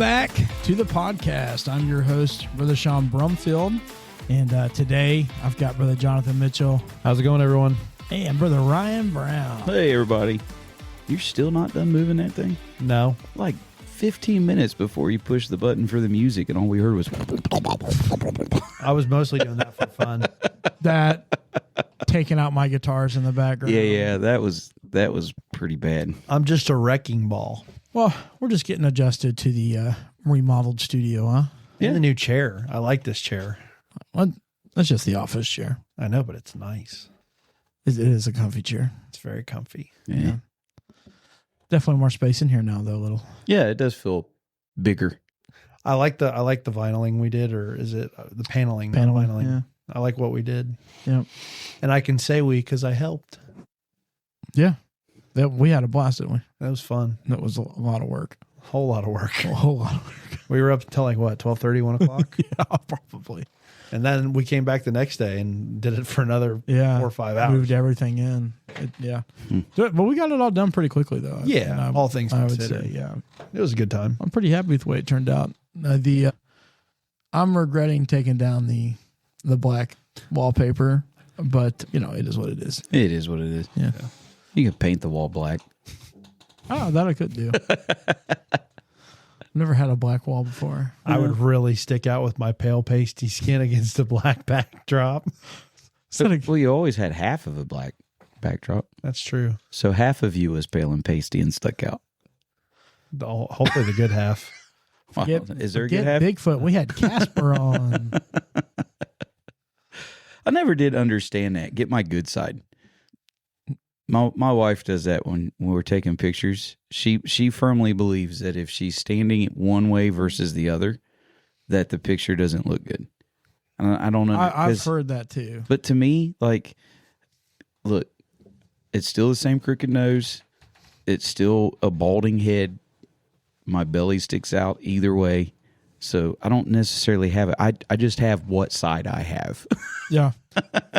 back to the podcast. I'm your host, Brother Sean Brumfield, and today I've got Brother Jonathan Mitchell. How's it going, everyone? And Brother Ryan Brown. Hey, everybody. You're still not done moving that thing? No. Like 15 minutes before you pushed the button for the music, and all we heard was... I was mostly doing that for fun. That, taking out my guitars in the background. Yeah, that was pretty bad. I'm just a wrecking ball. Well, we're just getting adjusted to the remodeled studio, huh? And the new chair. I like this chair. Well, that's just the office chair. I know, but it's nice. It is a comfy chair. It's very comfy. Yeah. Definitely more space in here now, though, a little. Yeah, it does feel bigger. I like the vinyling we did, or is it the paneling? Paneling, yeah. I like what we did. Yep. And I can say we because I helped. Yeah. We had a blast, didn't we? That was fun. That was a lot of work. A whole lot of work. A whole lot of work. We were up until like, what, 12:30, 1 o'clock? Yeah, probably. And then we came back the next day and did it for another 4 or 5 hours. Moved everything in. But we got it all done pretty quickly, though. Yeah, all things considered. I would say, yeah. It was a good time. I'm pretty happy with the way it turned out. I'm regretting taking down the black wallpaper, but, it is what it is. It is what it is. Yeah. You can paint the wall black. Oh, that I could do. Never had a black wall before. I would really stick out with my pale pasty skin against the black backdrop. Well, you always had half of a black backdrop. That's true. So half of you was pale and pasty and stuck out. Hopefully the good half. Wow. Is there a good half? Bigfoot. We had Casper on. I never did understand that. Get my good side. My wife does that when we're taking pictures. She firmly believes that if she's standing one way versus the other, that the picture doesn't look good. I don't know. I've heard that too. But to me, like, look, it's still the same crooked nose. It's still a balding head. My belly sticks out either way. So I don't necessarily have it. I just have what side I have. Yeah.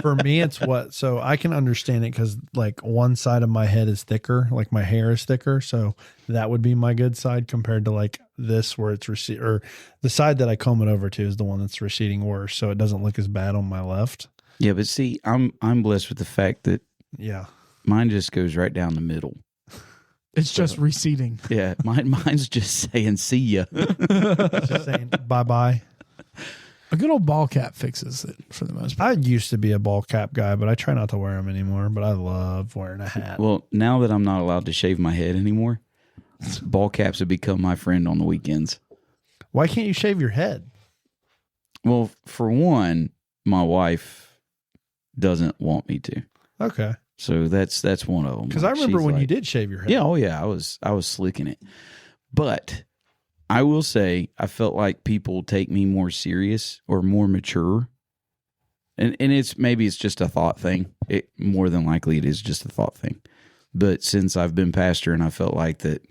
For me, it's so I can understand it because like one side of my head is thicker, like my hair is thicker. So that would be my good side compared to like this where it's or the side that I comb it over to is the one that's receding worse. So it doesn't look as bad on my left. Yeah, but see, I'm blessed with the fact that mine just goes right down the middle. It's just receding. Yeah, mine's just saying see ya. Just saying bye-bye. A good old ball cap fixes it for the most part. I used to be a ball cap guy, but I try not to wear them anymore. But I love wearing a hat. Well, now that I'm not allowed to shave my head anymore, ball caps have become my friend on the weekends. Why can't you shave your head? Well, for one, my wife doesn't want me to. Okay. So that's one of them. Because I remember when you did shave your head. Yeah, oh yeah, I was slicking it. But I will say I felt like people take me more serious or more mature. And maybe it's just a thought thing. More than likely it is just a thought thing. But since I've been pastor and I felt like that,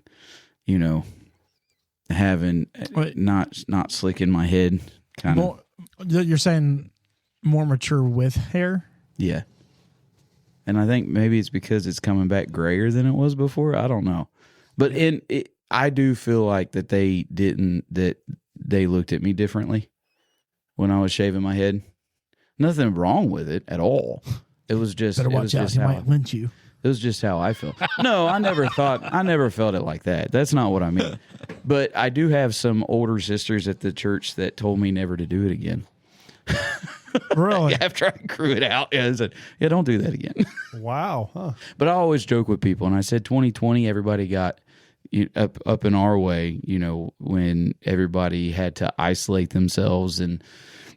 having not slicking my head kind of. You're saying more mature with hair? Yeah. And I think maybe it's because it's coming back grayer than it was before. I don't know. But I do feel like that they looked at me differently when I was shaving my head. Nothing wrong with it at all. It was just better watch out. He might lynch you. It was just how I felt. No, I never felt it like that. That's not what I mean. But I do have some older sisters at the church that told me never to do it again. Really? After I grew it out, I said, don't do that again. Wow. Huh. But I always joke with people, and I said 2020, everybody got up in our way, when everybody had to isolate themselves, and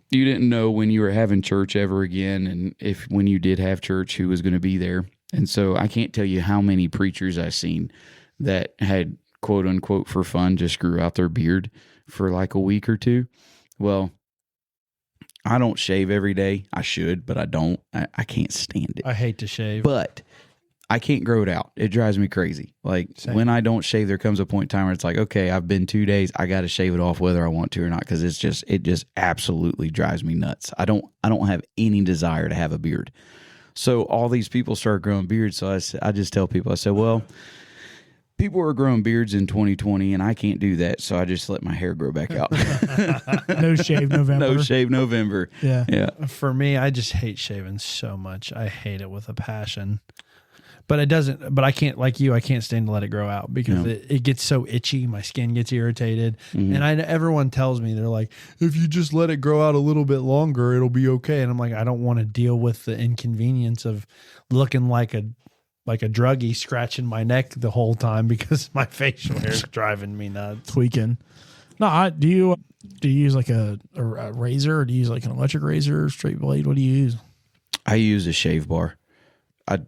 you didn't know when you were having church ever again, and when you did have church, who was going to be there. And so I can't tell you how many preachers I've seen that had, quote unquote, for fun, just grew out their beard for like a week or two. Well, I don't shave every day. I should, but I don't. I can't stand it. I hate to shave. But I can't grow it out. It drives me crazy. Like when I don't shave, there comes a point in time where it's like, okay, I've been 2 days. I got to shave it off whether I want to or not, because it just absolutely drives me nuts. I don't have any desire to have a beard. So all these people start growing beards. So I just tell people, I said, well, people were growing beards in 2020, and I can't do that, so I just let my hair grow back out. No shave November. No shave November. Yeah. For me, I just hate shaving so much. I hate it with a passion. But it doesn't. But I can't, like you, I can't stand to let it grow out because it gets so itchy. My skin gets irritated, and everyone tells me, they're like, if you just let it grow out a little bit longer, it'll be okay. And I'm like, I don't want to deal with the inconvenience of looking like a druggie scratching my neck the whole time because my facial hair is driving me nuts. Tweaking. No, do you use like a razor, or do you use like an electric razor, straight blade? What do you use? I use a shave bar.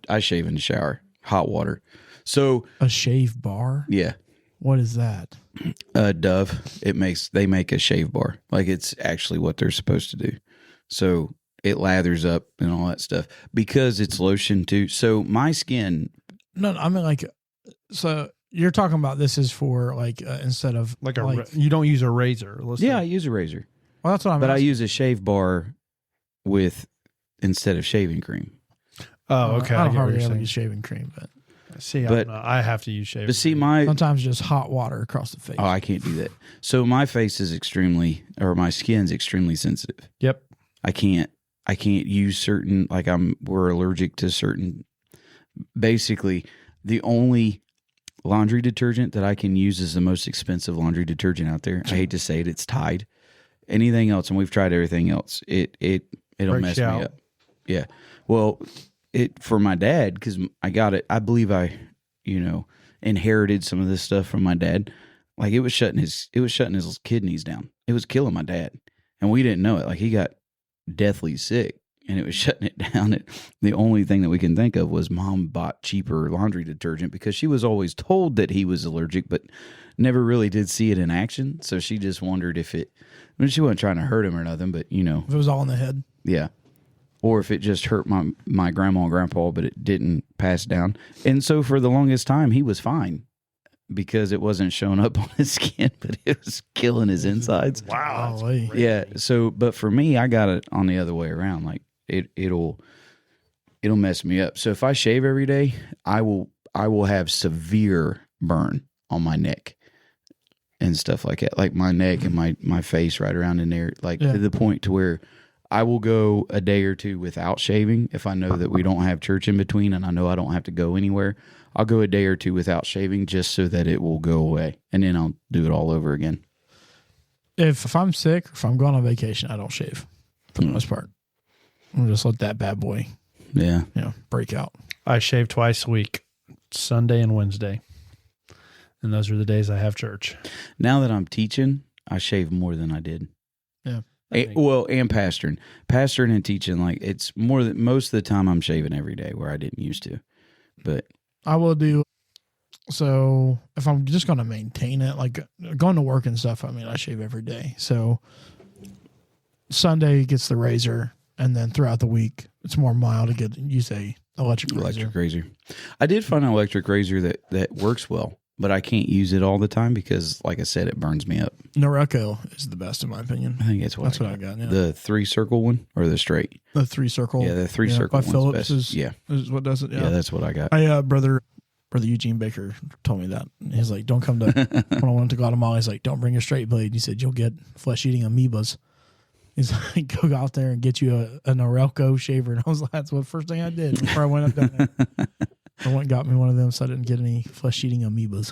I shave in the shower, hot water. So a shave bar? Yeah. What is that? Dove. They make a shave bar. Like it's actually what they're supposed to do. So it lathers up and all that stuff because it's lotion too. So my skin. No, I mean like, so you're talking about this is for like instead of like you don't use a razor. Yeah, I use a razor. Well, that's what I'm. But I use a shave bar instead of shaving cream. Oh, okay. I don't hardly ever use shaving cream, but I have to use shaving. But see, cream. Sometimes just hot water across the face. Oh, I can't do that. So my face is my skin's extremely sensitive. Yep. I can't use certain, like we're allergic to certain. Basically, the only laundry detergent that I can use is the most expensive laundry detergent out there. I hate to say it, it's Tide. Anything else, and we've tried everything else, it'll mess me up. Yeah. Well, for my dad, because I got it. I believe I inherited some of this stuff from my dad. Like it was shutting his kidneys down. It was killing my dad, and we didn't know it. Like he got deathly sick, and it was shutting it down. The only thing that we can think of was Mom bought cheaper laundry detergent because she was always told that he was allergic, but never really did see it in action. So she just wondered if it. I mean, she wasn't trying to hurt him or nothing, but if it was all in the head. Yeah. Or if it just hurt my grandma and grandpa, but it didn't pass down. And so for the longest time, he was fine because it wasn't showing up on his skin, but it was killing his insides. Wow. Yeah. So, but for me, I got it on the other way around. Like it'll mess me up. So if I shave every day, I will have severe burn on my neck and stuff like that. Like my neck and my face right around in there, like to the point to where I will go a day or two without shaving if I know that we don't have church in between and I know I don't have to go anywhere. I'll go a day or two without shaving just so that it will go away, and then I'll do it all over again. If I'm sick, if I'm going on vacation, I don't shave for the most part. I'll just let that bad boy, break out. I shave twice a week, Sunday and Wednesday, and those are the days I have church. Now that I'm teaching, I shave more than I did. Yeah. And pastoring and teaching, like it's more than most of the time I'm shaving every day where I didn't used to, but I will do. So if I'm just going to maintain it, like going to work and stuff, I mean, I shave every day. So Sunday gets the razor, and then throughout the week, it's more mild to use a electric razor. I did find an electric razor that works well. But I can't use it all the time because, like I said, it burns me up. Norelco is the best, in my opinion. I think that's what I got. Yeah. The 3-circle one or the straight? The 3-circle. Yeah, the 3-circle by Phillips best. is what does it. Yeah, that's what I got. Brother Eugene Baker told me that. He's like, don't come to, when I went to Guatemala, he's like, don't bring a straight blade. He said, you'll get flesh-eating amoebas. He's like, go out there and get you a Norelco shaver. And I was like, that's the first thing I did before I went up down there. I went and got me one of them so I didn't get any flesh-eating amoebas.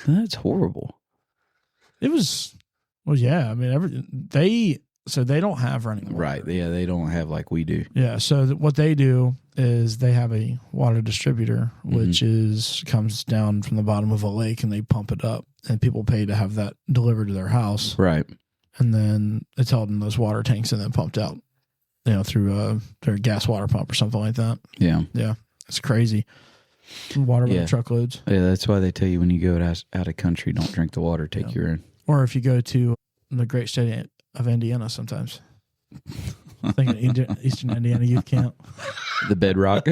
That's horrible. It was, I mean, they don't have running water. Right. Yeah, they don't have like we do. Yeah. So what they do is they have a water distributor, which comes down from the bottom of a lake, and they pump it up, and people pay to have that delivered to their house. Right. And then it's held in those water tanks and then pumped out, through their gas water pump or something like that. Yeah. Yeah. It's crazy. Water by the truckloads. Yeah, that's why they tell you when you go out of country, don't drink the water, take your own. Or if you go to the great state of Indiana sometimes. I think Eastern Indiana Youth Camp. The bedrock.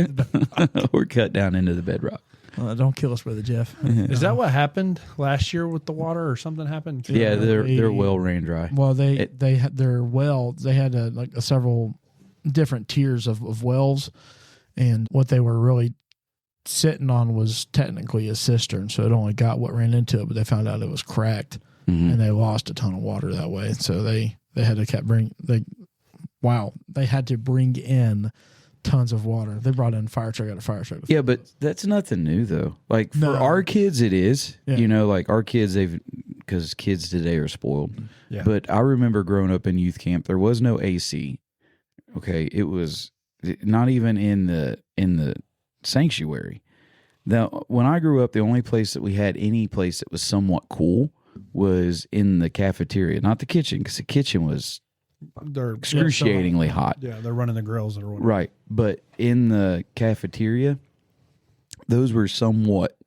Or cut down into the bedrock. Don't kill us, Brother Jeff. Is that what happened last year with the water, or something happened? Yeah, their well ran dry. Well, they had their well. They had several different tiers of wells, and what they were really sitting on was technically a cistern, so it only got what ran into it, but they found out it was cracked, and they lost a ton of water that way. So they had to they had to bring in tons of water. They brought in fire truck after fire truck. Yeah, but that's nothing new though. Like for No. our kids, it is. Yeah. You know, like our kids, because kids today are spoiled. Yeah. But I remember growing up in youth camp, there was no AC. Okay, it was not even in the sanctuary. Now, when I grew up, the only place that we had any place that was somewhat cool was in the cafeteria, not the kitchen, because the kitchen was They're excruciatingly hot. Yeah, they're running the grills or whatever. Right. But in the cafeteria, those were somewhat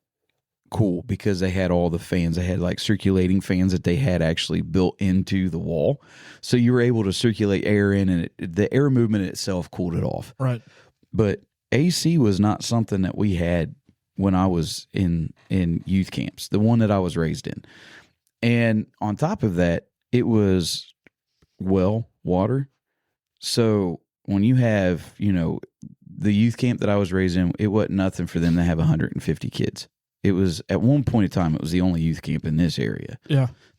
cool because they had all the fans. They had like circulating fans that they had actually built into the wall. So you were able to circulate air in, and the air movement itself cooled it off. Right. But AC was not something that we had when I was in youth camps, the one that I was raised in. And on top of that, it was water. So when you have, the youth camp that I was raised in, it wasn't nothing for them to have 150 kids. It was, at one point in time, it was the only youth camp in this area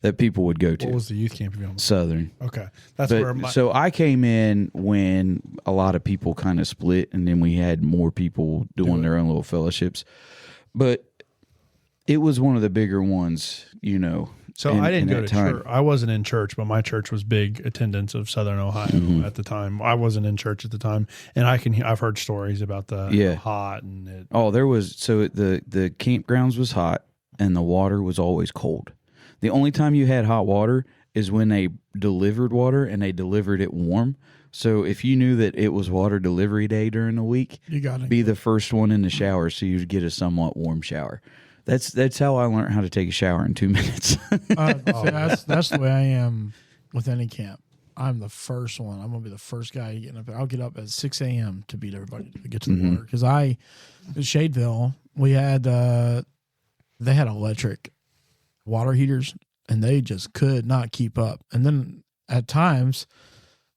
that people would go to. What was the youth camp? If you don't mind? Southern. Okay. That's where So I came in when a lot of people kind of split, and then we had more people doing their own little fellowships. But it was one of the bigger ones, So I didn't go to church. I wasn't in church, but my church was big attendance of Southern Ohio at the time. I wasn't in church at the time, and I've heard stories about the hot and it. Oh, there was, so the campgrounds was hot and the water was always cold. The only time you had hot water is when they delivered water and they delivered it warm. So if you knew that it was water delivery day during the week, You got it. be the first one in the shower so you'd get a somewhat warm shower. That's how I learned how to take a shower in 2 minutes. That's the way I am with any camp. I'm the first one. I'm gonna be the first guy getting up. I'll get up at 6 a.m. to beat everybody to get to the water. Because in Shadeville, we had they had electric water heaters, and they just could not keep up. And then at times,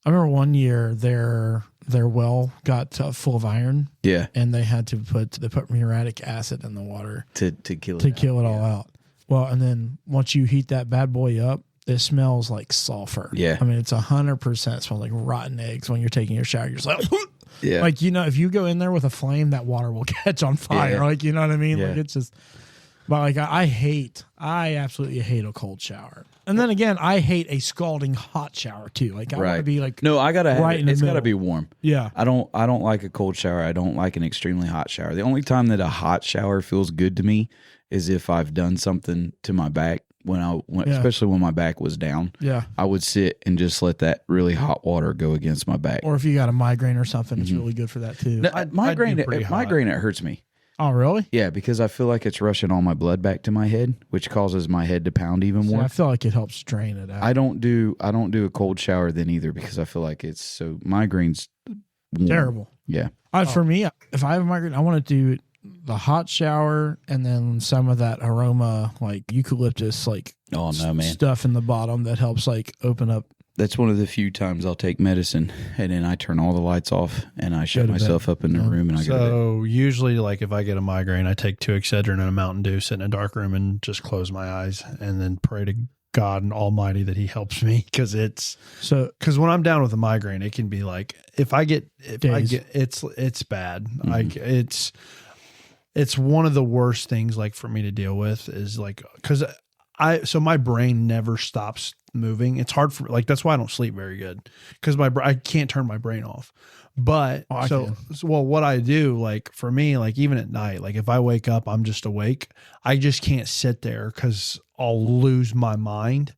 I remember one year their well got full of iron. Yeah, and they had to put muriatic acid in the water to kill it all out. Well, and then once you heat that bad boy up, it smells like sulfur. Yeah, I mean it's 100% smells like rotten eggs when you're taking your shower. You're just like, yeah, like if you go in there with a flame, that water will catch on fire. Yeah. Like you know what I mean? Yeah. Like it's just. But like I absolutely hate a cold shower. And then again, I hate a scalding hot shower too. Like I want to be like no, I gotta have right it. in the It's gotta middle. be warm. Yeah. I don't like a cold shower. I don't like an extremely hot shower. The only time that a hot shower feels good to me is if I've done something to my back especially when my back was down. Yeah. I would sit and just let that really hot water go against my back. Or if you got a migraine or something, it's really good for that too. No, I'd migraine, do pretty hot. migraine, it hurts me. Oh, really? Yeah, because I feel like it's rushing all my blood back to my head, which causes my head to pound even See, more. I feel like it helps drain it out. I don't do a cold shower then either because I feel like it's so migraine's warm. Terrible. Yeah. For me, if I have a migraine, I want to do the hot shower and then some of that aroma, like eucalyptus, like Oh no, man. stuff in the bottom that helps like open up. That's one of the few times I'll take medicine and then I turn all the lights off and I shut to bed. myself up in the room and I go to bed. So usually, like if I get a migraine, I take 2 Excedrin and a Mountain Dew, sit in a dark room, and just close my eyes, and then pray to God and Almighty that He helps me because when I'm down with a migraine, it can be like it's bad. Like it's one of the worst things like for me to deal with is like because my brain never stops moving. It's hard for that's why I don't sleep very good because I can't turn my brain off. But what I do, like for me, like even at night, like if I wake up, I'm just awake. I just can't sit there because I'll lose my mind.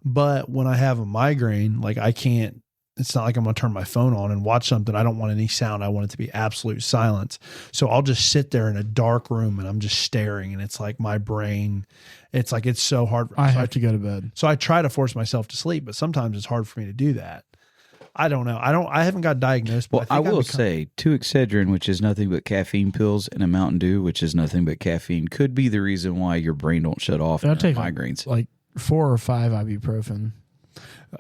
But when I have a migraine, like I can't. It's not like I'm going to turn my phone on and watch something. I don't want any sound. I want it to be absolute silence. So I'll just sit there in a dark room and I'm just staring. And it's like my brain, it's like it's so hard. I have to go to bed. So I try to force myself to sleep, but sometimes it's hard for me to do that. I don't know. I haven't got diagnosed. But Well, I will say 2 Excedrin, which is nothing but caffeine pills, and a Mountain Dew, which is nothing but caffeine, could be the reason why your brain don't shut off I during take migraines. like 4 or 5 ibuprofen.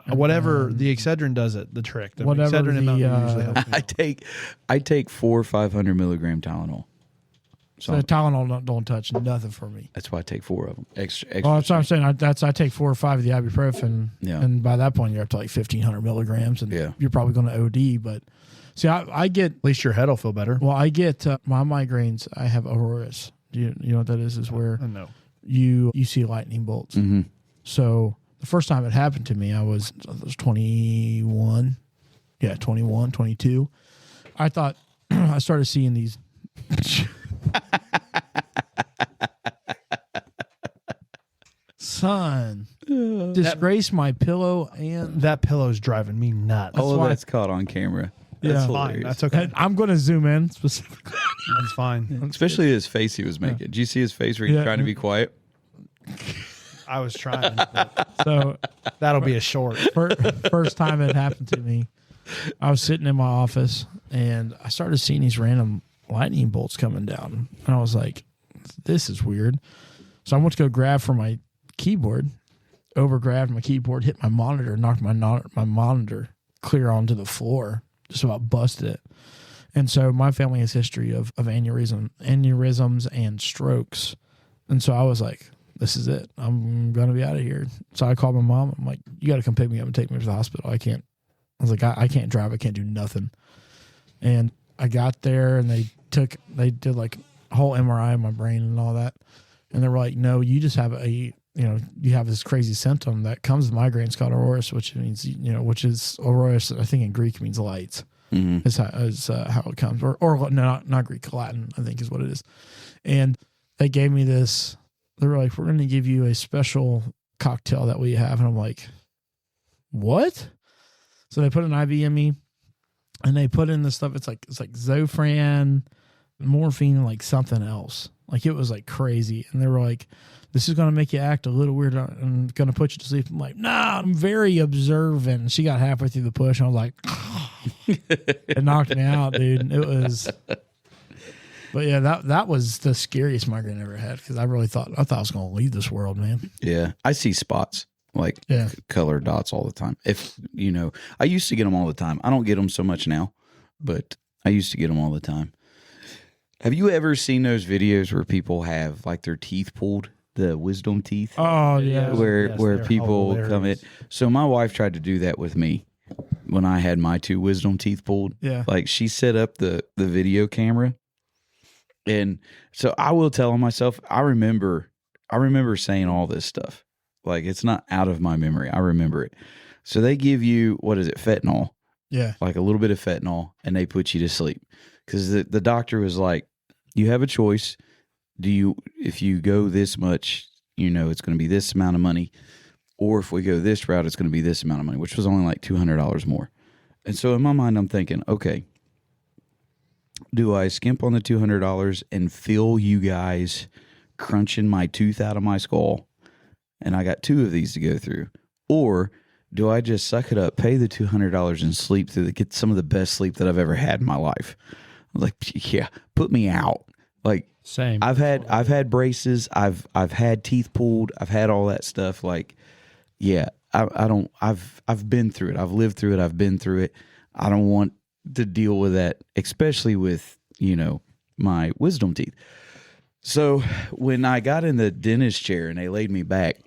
Whatever the Excedrin does it, the trick. The Whatever Excedrin and Mountain Dew usually helps me. I take 4 500 milligram Tylenol. So Tylenol don't touch nothing for me. That's why I take 4 of them. Extra Well, that's what I'm saying. I take 4 or 5 of the ibuprofen, Yeah. and by that point you're up to like 1,500 milligrams, and Yeah. you're probably going to OD. But see, I get At least your head will feel better. well, I get my migraines. I have auroras. Do you know what that is? Is where I know. you see lightning bolts. Mm-hmm. So the first time it happened to me, I was 21. Yeah, 21, 22. I thought I started seeing these. Son, disgrace my pillow and That pillow's driving me nuts. All why- of that's caught on camera. That's Yeah. Fine. hilarious. That's okay. I'm going to zoom in specifically. That's fine. Especially his face he was making. Did you see his face where he's Yeah. trying to be quiet? I was trying. But So that'll be a short. first time it happened to me, I was sitting in my office and I started seeing these random lightning bolts coming down. And I was like, this is weird. So I went to go grab for my keyboard, overgrabbed my keyboard, hit my monitor, knocked my monitor clear onto the floor, just about busted it. And so my family has history of aneurysms and strokes. And so I was like, this is it. I'm going to be out of here. So I called my mom. I'm like, you got to come pick me up and take me to the hospital. I was like, I can't drive. I can't do nothing. And I got there and they did like a whole MRI of my brain and all that. And they were like, no, you just have you have this crazy symptom that comes with migraines called auroras, which means, which is auroras, I think in Greek means lights. Mm-hmm. Is how it comes. Or no, not Greek, Latin, I think is what it is. And they gave me this, they were like, we're going to give you a special cocktail that we have. And I'm like, what? So they put an IV in me and they put in this stuff. It's like Zofran, morphine, and like something else. Like it was like crazy. And they were like, this is going to make you act a little weird and going to put you to sleep. I'm like, nah, I'm very observant. And she got halfway through the push. And I was like, it knocked me out, dude. It was, but yeah, that was the scariest migraine I ever had. Cause I thought I was going to leave this world, man. Yeah. I see spots, like color dots all the time. I used to get them all the time. I don't get them so much now, but I used to get them all the time. Have you ever seen those videos where people have like their teeth pulled, the wisdom teeth? Oh yeah. Where people come in. So my wife tried to do that with me when I had my 2 wisdom teeth pulled. Yeah. Like she set up the video camera. And so I will tell myself, I remember saying all this stuff. Like it's not out of my memory. I remember it. So they give you, what is it? Fentanyl. Yeah. Like a little bit of fentanyl, and they put you to sleep. Because the doctor was like, you have a choice. If you go this much, it's going to be this amount of money. Or if we go this route, it's going to be this amount of money, which was only like $200 more. And so in my mind, I'm thinking, okay, do I skimp on the $200 and feel you guys crunching my tooth out of my skull? And I got 2 of these to go through. Or do I just suck it up, pay the $200 and sleep get some of the best sleep that I've ever had in my life? I was like, yeah, put me out. Like, Same. I've had braces. I've had teeth pulled. I've had all that stuff. Like, yeah, I've been through it. I've lived through it. I've been through it. I don't want to deal with that, especially with, my wisdom teeth. So when I got in the dentist chair and they laid me back,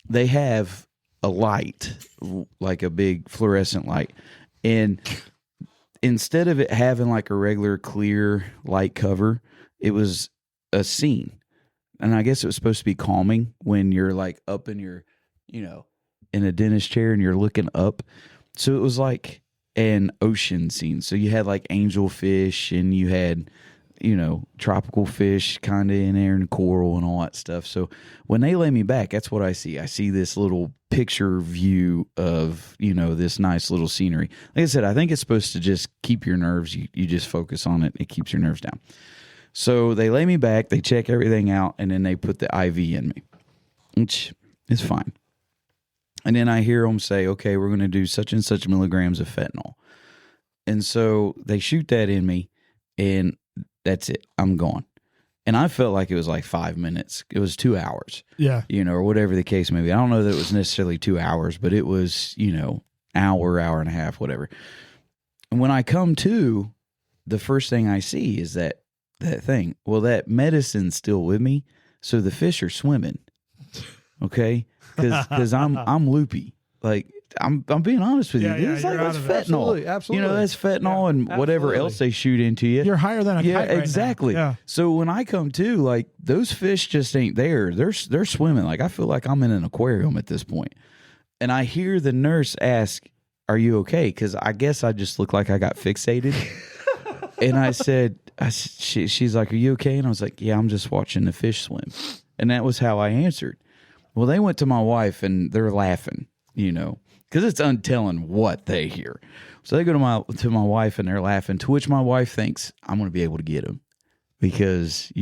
they have a light, like a big fluorescent light. And instead of it having like a regular clear light cover, it was a scene. And I guess it was supposed to be calming when you're like up in your, in a dentist chair and you're looking up. So it was like an ocean scene. So you had like angelfish and you had, tropical fish kind of in there and coral and all that stuff. So when they lay me back, that's what I see. I see this little picture view of, this nice little scenery. Like I said, I think it's supposed to just keep your nerves. You just focus on it. It keeps your nerves down. So they lay me back, they check everything out, and then they put the IV in me, which is fine. And then I hear them say, okay, we're going to do such and such milligrams of fentanyl. And so they shoot that in me, and that's it. I'm gone. And I felt like it was like 5 minutes. It was 2 hours. Yeah. Or whatever the case may be. I don't know that it was necessarily 2 hours, but it was, hour and a half, whatever. And when I come to, the first thing I see is that that thing. Well, that medicine's still with me, so the fish are swimming. Okay, because I'm loopy. Like I'm being honest with you. It's like that's fentanyl. Absolutely. That's fentanyl and whatever else they shoot into you. You're higher than a kite right exactly. now. Yeah. So when I come to, like, those fish just ain't there. They're swimming. Like, I feel like I'm in an aquarium at this point. And I hear the nurse ask, "Are you okay?" Because I guess I just look like I got fixated. And I said, she's like, "Are you okay?" And I was like, "Yeah, I'm just watching the fish swim." And that was how I answered. Well, they went to my wife and they're laughing, because it's untelling what they hear. So they go to my wife and they're laughing, to which my wife thinks I'm going to be able to get him because,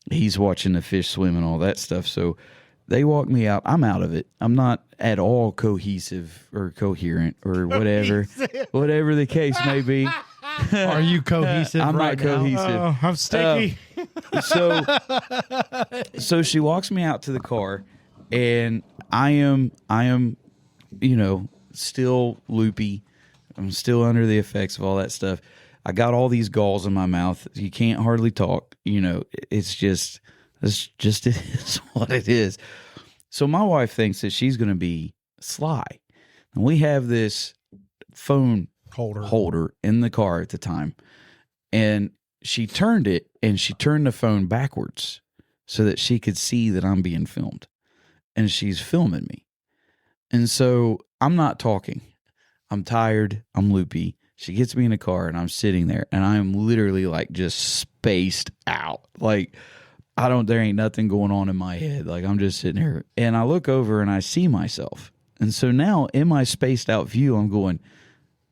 he's watching the fish swim and all that stuff. So they walk me out. I'm out of it. I'm not at all cohesive or coherent or whatever, whatever the case may be. Are you cohesive? I'm right not cohesive. Now? I'm sticky. So she walks me out to the car, and I am, still loopy. I'm still under the effects of all that stuff. I got all these galls in my mouth. You can't hardly talk. It's just it is what it is. So my wife thinks that she's going to be sly, and we have this phone holder in the car at the time, and she turned it, and she turned the phone backwards so that she could see that I'm being filmed, and she's filming me. And so I'm not talking. I'm tired. I'm loopy. She gets me in the car, and I'm sitting there, and I am literally like just spaced out. Like there ain't nothing going on in my head. Like I'm just sitting here, and I look over and I see myself. And so now in my spaced out view, I'm going,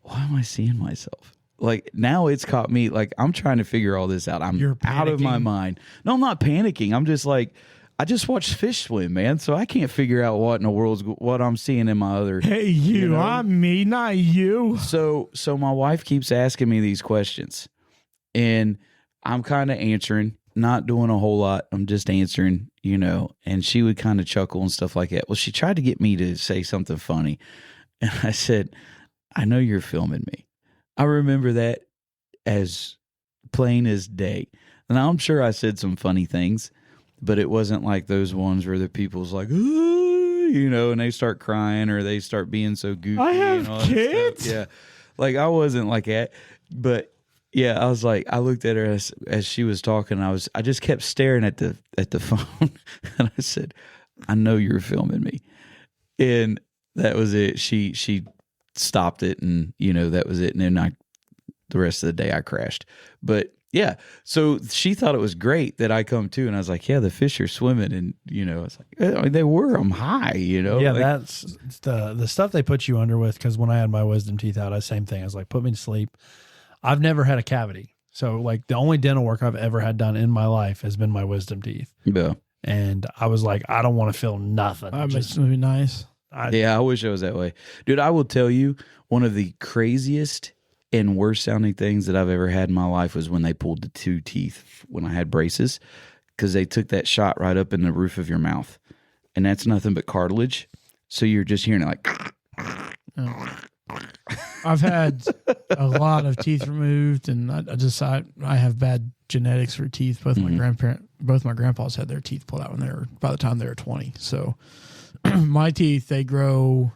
why am I seeing myself? Like now it's caught me. Like I'm trying to figure all this out. I'm out of my mind. No, I'm not panicking. I'm just like, I just watched fish swim, man. So I can't figure out what in the world's what I'm seeing in my other. Hey, you I'm me, not you. So my wife keeps asking me these questions, and I'm kind of answering, not doing a whole lot. I'm just answering, and she would kind of chuckle and stuff like that. Well, she tried to get me to say something funny, and I said, "I know you're filming me." I remember that as plain as day. And I'm sure I said some funny things, but it wasn't like those ones where the people's like, and they start crying or they start being so goofy. I have and all that kids. stuff. Yeah. Like I wasn't like that, but yeah, I was like, I looked at her as she was talking. I just kept staring at the phone, and I said, "I know you're filming me," and that was it. She stopped it, and that was it. And then the rest of the day I crashed. But yeah, so she thought it was great that I come to, and I was like, yeah, the fish are swimming, and it's like they were. I'm high, Yeah, like, that's the stuff they put you under with. Because when I had my wisdom teeth out, same thing. I was like, put me to sleep. I've never had a cavity, so like the only dental work I've ever had done in my life has been my wisdom teeth. Yeah, and I was like, I don't want to feel nothing. It's gonna be nice. I wish I was that way. Dude, I will tell you, one of the craziest and worst sounding things that I've ever had in my life was when they pulled the 2 teeth when I had braces, because they took that shot right up in the roof of your mouth, and that's nothing but cartilage. So you're just hearing it like. I've had a lot of teeth removed, and I have bad genetics for teeth. Both my grandpas had their teeth pulled out by the time they were 20. So my teeth, they grow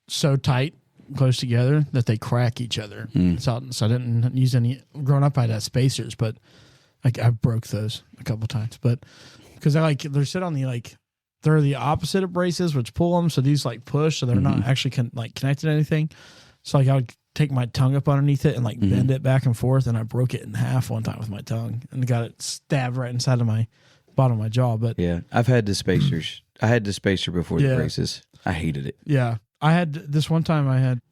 so tight, close together, that they crack each other. So I didn't use any. Growing up, I had spacers, but I broke those a couple times. But because they're sit on the they're the opposite of braces, which pull them. So these push, so they're not actually connected to anything. So I would take my tongue up underneath it and bend it back and forth, and I broke it in half one time with my tongue and got it stabbed right inside of my bottom of my jaw. But yeah, I've had the spacers. I had the spacer before the braces. I hated it. Yeah, I had this one time. I had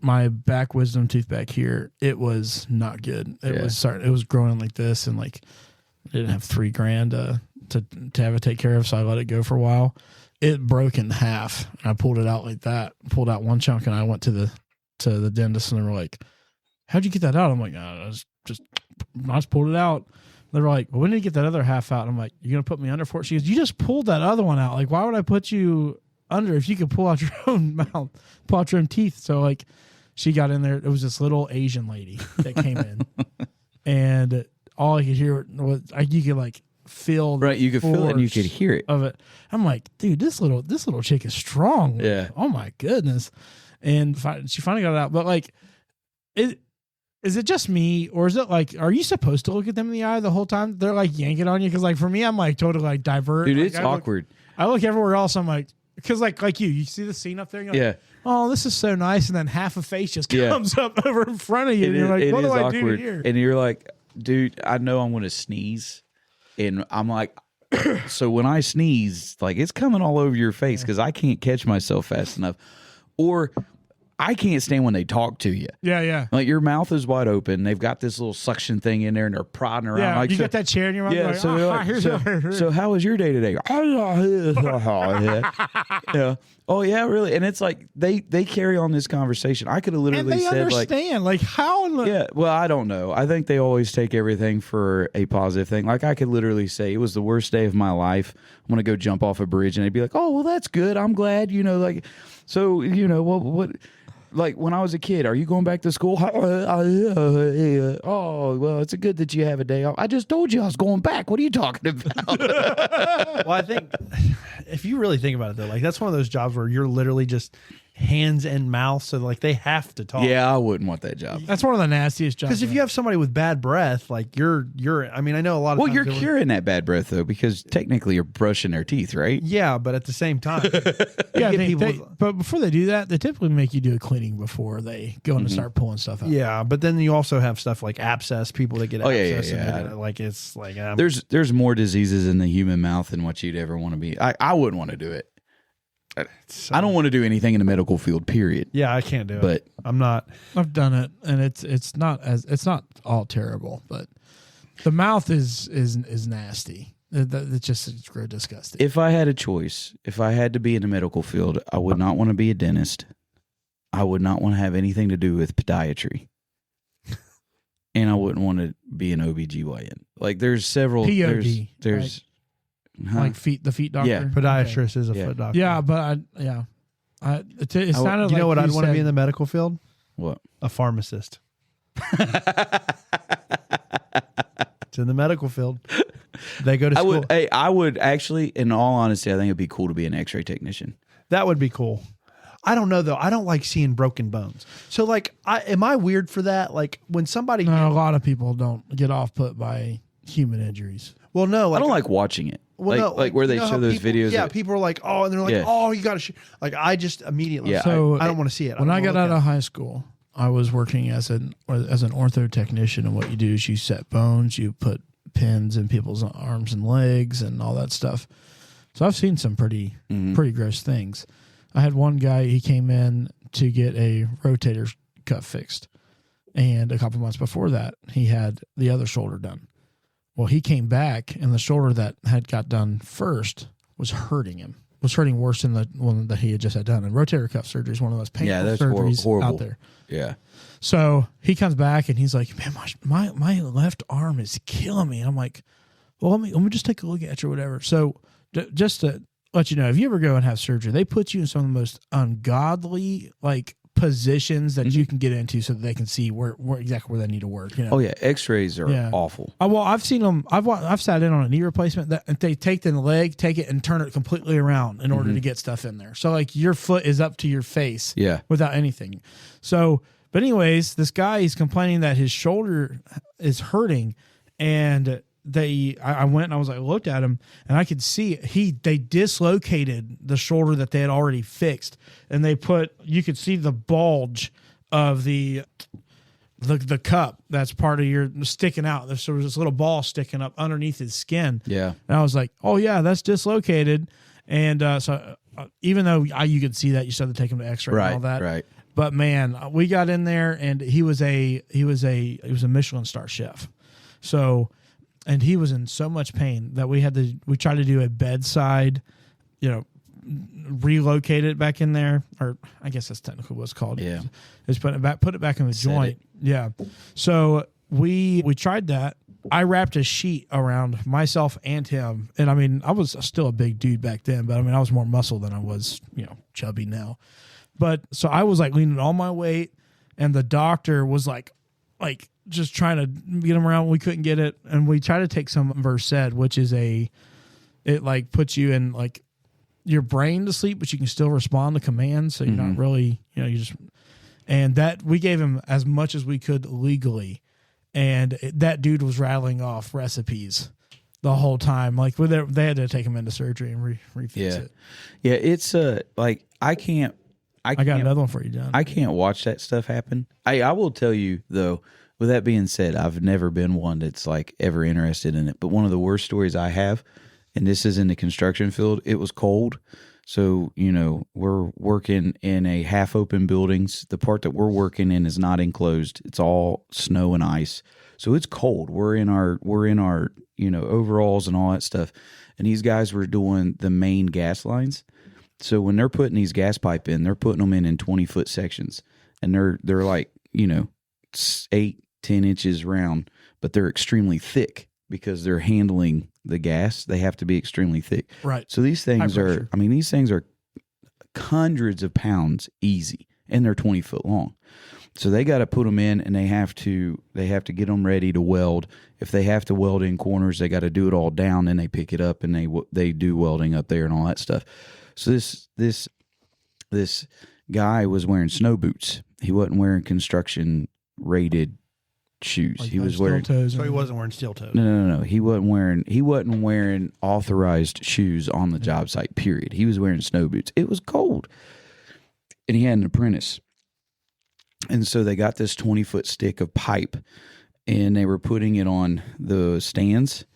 my back wisdom tooth back here. It was not good. It was growing like this, and I didn't have $3,000 to have it take care of, so I let it go for a while. It broke in half, and I pulled it out like that. Pulled out one chunk, and I went to the dentist, and they were like, "How'd you get that out?" I'm like, "No, I just pulled it out." They were like, "Well, when did you get that other half out?" I'm like, "You're gonna put me under for it?" She goes, "You just pulled that other one out. Why would I put you under if you could pull out your own mouth, pull out your own teeth?" So she got in there. It was this little Asian lady that came in, and all I could hear was you could like feel Right, you could feel it and you force could hear it. of it. I'm like, dude, this little chick is strong. Yeah. Oh my goodness. And she finally got it out. But like, is it just me, or is it like, are you supposed to look at them in the eye the whole time? They're like yanking on you, because like for me, I'm like totally like divert. Dude, like, it's awkward. I look everywhere else. I'm like, because like you see the scene up there. And you're like, oh, this is so nice, and then half a face just comes up over in front of you, and you're like, what do I do here? And you're like, dude, I know I'm going to sneeze, and I'm like, so when I sneeze, like it's coming all over your face because I can't catch myself fast enough, or I can't stand when they talk to you. Yeah. Like your mouth is wide open. They've got this little suction thing in there, and they're prodding around. Yeah, like, you got that chair in your mouth. Yeah, like, so they're like, so how was your day today? Yeah. Oh yeah, really. And it's like they carry on this conversation. I could have literally and they said understand like how. Yeah. Well, I don't know. I think they always take everything for a positive thing. Like I could literally say it was the worst day of my life. I'm gonna go jump off a bridge, and they'd be like, "Oh, well, that's good. I'm glad." Like, so what. Like when I was a kid, are you going back to school? Oh, well, it's good that you have a day off. I just told you I was going back. What are you talking about? Well, I think if you really think about it, though, like that's one of those jobs where you're literally just hands and mouth. So like they have to talk. Yeah, I wouldn't want that job. That's one of the nastiest jobs. Because if you have somebody with bad breath, like you're, I mean, I know a lot of Well, times you're they were- curing that bad breath, though, because technically you're brushing their teeth, right? Yeah, but at the same time, yeah, you get people but before they do that, they typically make you do a cleaning before they go in and start pulling stuff out. yeah, but then you also have stuff like abscess, people that get Oh, yeah, abscess. yeah. And like it's like There's more diseases in the human mouth than what you'd ever want to be. I wouldn't want to do it. I don't want to do anything in the medical field, period. yeah, I can't do it. But I'm not. I've done it, and it's not all terrible, but the mouth is nasty. It's just gross disgusting. if I had a choice, if I had to be in the medical field, I would not want to be a dentist. I would not want to have anything to do with podiatry. And I wouldn't want to be an OBGYN. Like there's several POD, there's like the feet doctor. Yeah. Podiatrist is a Yeah. foot doctor. Yeah, but it sounded You like know what I'd want to said- be in the medical field? what? A pharmacist. It's in the medical field. They go to school. I would actually, in all honesty, I think it'd be cool to be an X-ray technician. That would be cool. I don't know though. I don't like seeing broken bones. So like, am I weird for that? Like when somebody, No, a lot of people don't get off put by human injuries. well, no, I don't like watching it. well, like where they you know show how those people, videos. Yeah, of- people are like, oh, and they're like, Yeah. oh, you got to. Like I just immediately. Yeah. So I don't want to see it. When don't I wanna got out look of at high school, I was working as an ortho technician, and what you do is you set bones, you put pins in people's arms and legs, and all that stuff. So I've seen some pretty gross things. I had one guy, he came in to get a rotator cuff fixed, and a couple months before that, he had the other shoulder done. Well, he came back, and the shoulder that had got done first was hurting him. Was hurting worse than the one that he had just had done. And rotator cuff surgery is one of the most painful that's surgeries horrible. out there. Yeah. So he comes back and he's like, "Man, my left arm is killing me." And I'm like, "Well, let me just take a look at you or whatever." So just to let you know, if you ever go and have surgery, they put you in some of the most ungodly like positions that you can get into so that they can see where exactly where they need to work. You know? Oh yeah, X-rays are Yeah. awful. Well, I've seen them. I've sat in on a knee replacement that they take the leg, take it, and turn it completely around in order to get stuff in there. So like your foot is up to your face, Yeah. without anything. So, but anyways, this guy is complaining that his shoulder is hurting, and I went and I was like, looked at him, and I could see they dislocated the shoulder that they had already fixed, and you could see the bulge of the cup that's part of your sticking out. So there's this little ball sticking up underneath his skin. Yeah. And I was like, oh yeah, that's dislocated. And so even though you could see that, you still had to take him to X-ray and all that. Right. But man, we got in there, and he was a Michelin star chef. So, and he was in so much pain that we tried to do a bedside, relocate it back in there, or I guess that's technically what it's called. Yeah. Just put it back in the joint. Yeah. So we tried that. I wrapped a sheet around myself and him. And I mean, I was still a big dude back then, but I mean, I was more muscle than I was, chubby now. But so I was like leaning all my weight, and the doctor was like just trying to get him around. We couldn't get it, and we tried to take some Versed, which is it like puts you in like your brain to sleep, but you can still respond to commands. So you're not really, you just, and that we gave him as much as we could legally, and that dude was rattling off recipes the whole time. Like they had to take him into surgery and refix it. Yeah, it's like I got another one for you, John. I can't watch that stuff happen. I will tell you though, with that being said, I've never been one that's like ever interested in it. But one of the worst stories I have, and this is in the construction field, it was cold. So, we're working in a half open buildings. The part that we're working in is not enclosed. It's all snow and ice. So it's cold. We're in our overalls and all that stuff. And these guys were doing the main gas lines. So when they're putting these gas pipe in, they're putting them in 20-foot sections. And they're like, 8-10 inches round, but they're extremely thick because they're handling the gas. They have to be extremely thick. Right. So these things are hundreds of pounds easy, and they're 20 foot long. So they got to put them in, and they have to get them ready to weld. If they have to weld in corners, they got to do it all down, and they pick it up, and they do welding up there and all that stuff. So this guy was wearing snow boots. He wasn't wearing construction rated shoes. Like he was wearing. So he wasn't wearing steel toes. No. He wasn't wearing authorized shoes on the job site. Period. He was wearing snow boots. It was cold, and he had an apprentice. And so they got this 20-foot stick of pipe, and they were putting it on the stands.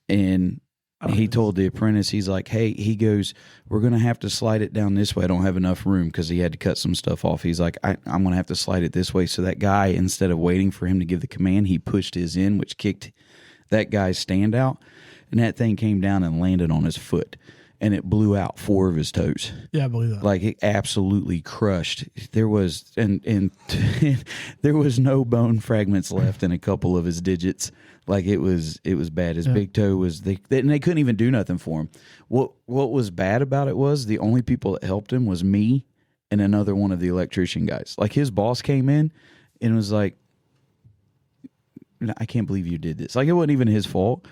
And he told the apprentice, he's like, hey, he goes, we're going to have to slide it down this way. I don't have enough room, because he had to cut some stuff off. He's like, I'm going to have to slide it this way. So that guy, instead of waiting for him to give the command, he pushed his in, which kicked that guy's stand out. And that thing came down and landed on his foot. And it blew out 4 of his toes. Yeah, I believe that. Like it absolutely crushed. There was and there was no bone fragments left in a couple of his digits. Like it was bad. His big toe was and they couldn't even do nothing for him. What was bad about it was the only people that helped him was me and another one of the electrician guys. Like his boss came in and was like, I can't believe you did this. Like it wasn't even his fault.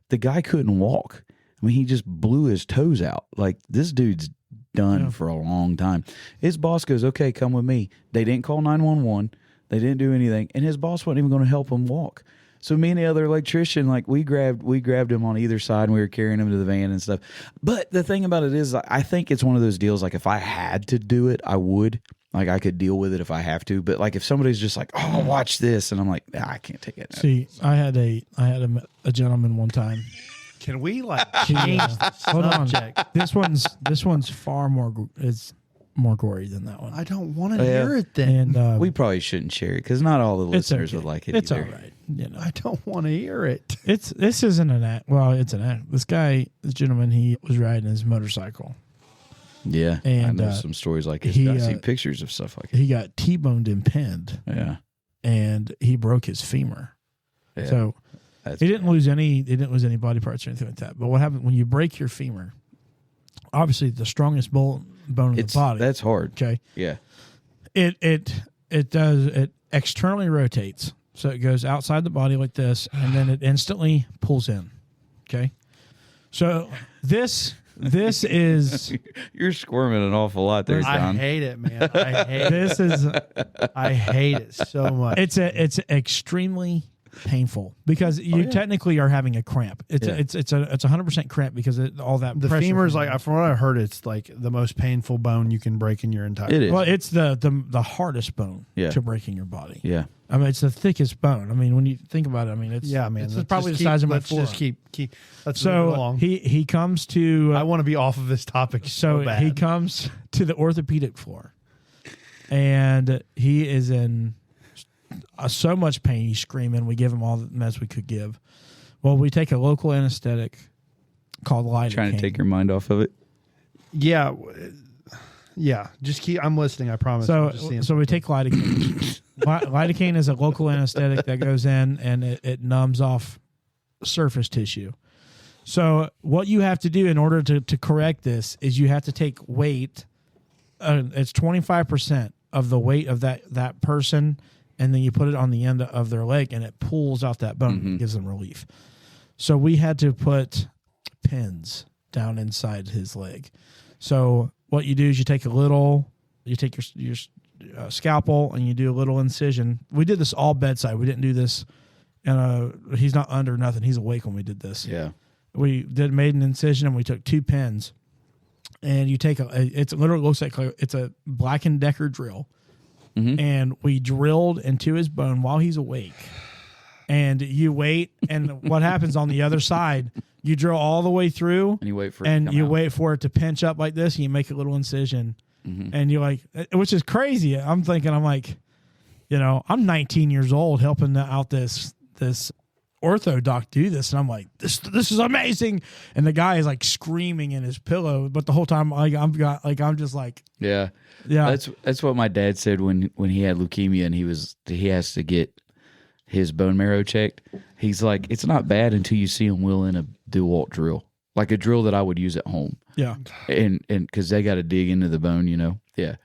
The guy couldn't walk. I mean, he just blew his toes out. Like, this dude's done for a long time. His boss goes, okay, come with me. They didn't call 911. They didn't do anything. And his boss wasn't even going to help him walk. So me and the other electrician, like, we grabbed him on either side, and we were carrying him to the van and stuff. But the thing about it is, I think it's one of those deals, like, if I had to do it, I would. Like, I could deal with it if I have to. But, like, if somebody's just like, oh, watch this, and I'm like, I can't take it. See, I had a gentleman one time. Can we change the subject? This one's far more more gory than that one. I don't want to hear it then. And we probably shouldn't share it because not all the listeners would like it. It's either. all right. I don't want to hear it. This isn't an act. Well, it's an act. This gentleman, he was riding his motorcycle. Yeah, and I know some stories like this. I see pictures of stuff like it. He got T-boned and pinned. Yeah, and he broke his femur. Yeah. So. He didn't lose any body parts or anything like that. But what happens when you break your femur? Obviously, the strongest bone in the body. That's hard. Okay. Yeah. It externally rotates, so it goes outside the body like this, and then it instantly pulls in. Okay. So this is you're squirming an awful lot there, John. I hate it, man. I hate it so much. It's extremely painful because you technically are having a cramp. It's 100% cramp because all that the pressure femur is like, from what I heard, it's like the most painful bone you can break in your entire. It is. Well, it's the hardest bone to break in your body. Yeah, I mean it's the thickest bone. I mean when you think about it, I mean it's it's probably the size of my forearm. Let's just keep. Let's so move along. he comes to. I want to be off of this topic. So bad. He comes to the orthopedic floor, and he is in so much pain. He's screaming. We give him all the meds we could give. Well, we take a local anesthetic called lidocaine. Trying to take your mind off of it. Yeah. Just keep. I'm listening. I promise. So we take lidocaine. Lidocaine is a local anesthetic that goes in and it numbs off surface tissue. So what you have to do in order to correct this is you have to take weight. It's 25% of the weight of that person and then you put it on the end of their leg, and it pulls out that bone and gives them relief. So we had to put pins down inside his leg. So what you do is you take your scalpel and you do a little incision. We did this all bedside. We didn't do this, and he's not under nothing. He's awake when we did this. Yeah. We made an incision, and we took 2 pins, and you take it literally looks like it's a Black & Decker drill, and we drilled into his bone while he's awake. And you wait, and what happens on the other side? You drill all the way through, and you wait for it to pinch up like this. And you make a little incision, and you're like, which is crazy. I'm like, I'm 19 years old helping out this ortho doc do this, and I'm like, this is amazing. And the guy is like screaming in his pillow, but the whole time I'm just like, yeah. That's what my dad said when he had leukemia and he has to get his bone marrow checked. He's like, it's not bad until you see him wheeling a DeWalt drill, like a drill that I would use at home. Yeah, and because they got to dig into the bone, Yeah,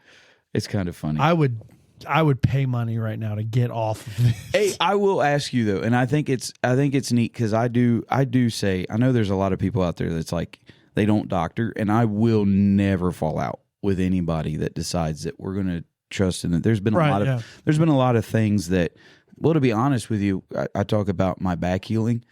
it's kind of funny. I would pay money right now to get off of this. Hey, I will ask you though, and I think it's neat because I do say, I know there's a lot of people out there that's like they don't doctor, and I will never fall out with anybody that decides that we're going to trust in it. There's been there's been a lot of things that, well, to be honest with you, I talk about my back healing.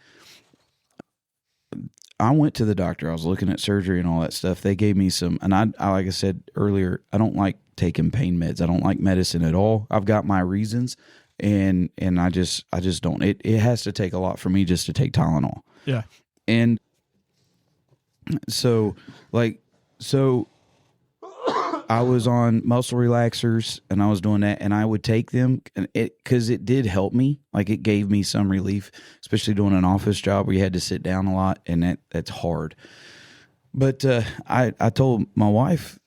I went to the doctor. I was looking at surgery and all that stuff. They gave me some, and I like I said earlier, I don't like taking pain meds. I don't like medicine at all. I've got my reasons, and I just don't. It has to take a lot for me just to take Tylenol. Yeah. And so I was on muscle relaxers, and I was doing that, and I would take them, and because it did help me. Like, it gave me some relief, especially doing an office job where you had to sit down a lot, and that's hard. But I told my wife,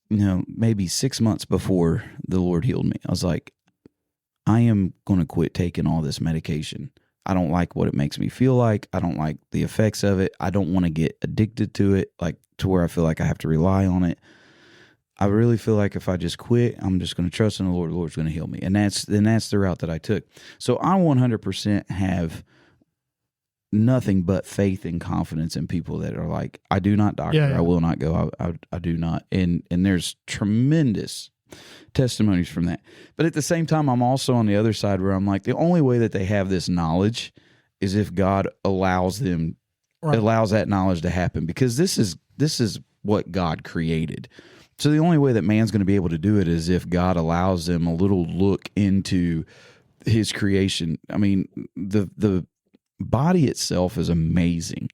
maybe 6 months before the Lord healed me, I was like, I am going to quit taking all this medication. I don't like what it makes me feel like. I don't like the effects of it. I don't want to get addicted to it, like to where I feel like I have to rely on it. I really feel like if I just quit, I'm just going to trust in the Lord. The Lord's going to heal me. And that's the route that I took. So I 100% have nothing but faith and confidence in people that are like, I do not doctor. Yeah. I will not go. I do not. And there's tremendous testimonies from that. But at the same time, I'm also on the other side where I'm like, the only way that they have this knowledge is if God allows them, allows that knowledge to happen, because this is what God created. So the only way that man's going to be able to do it is if God allows them a little look into his creation. I mean, the body itself is amazing,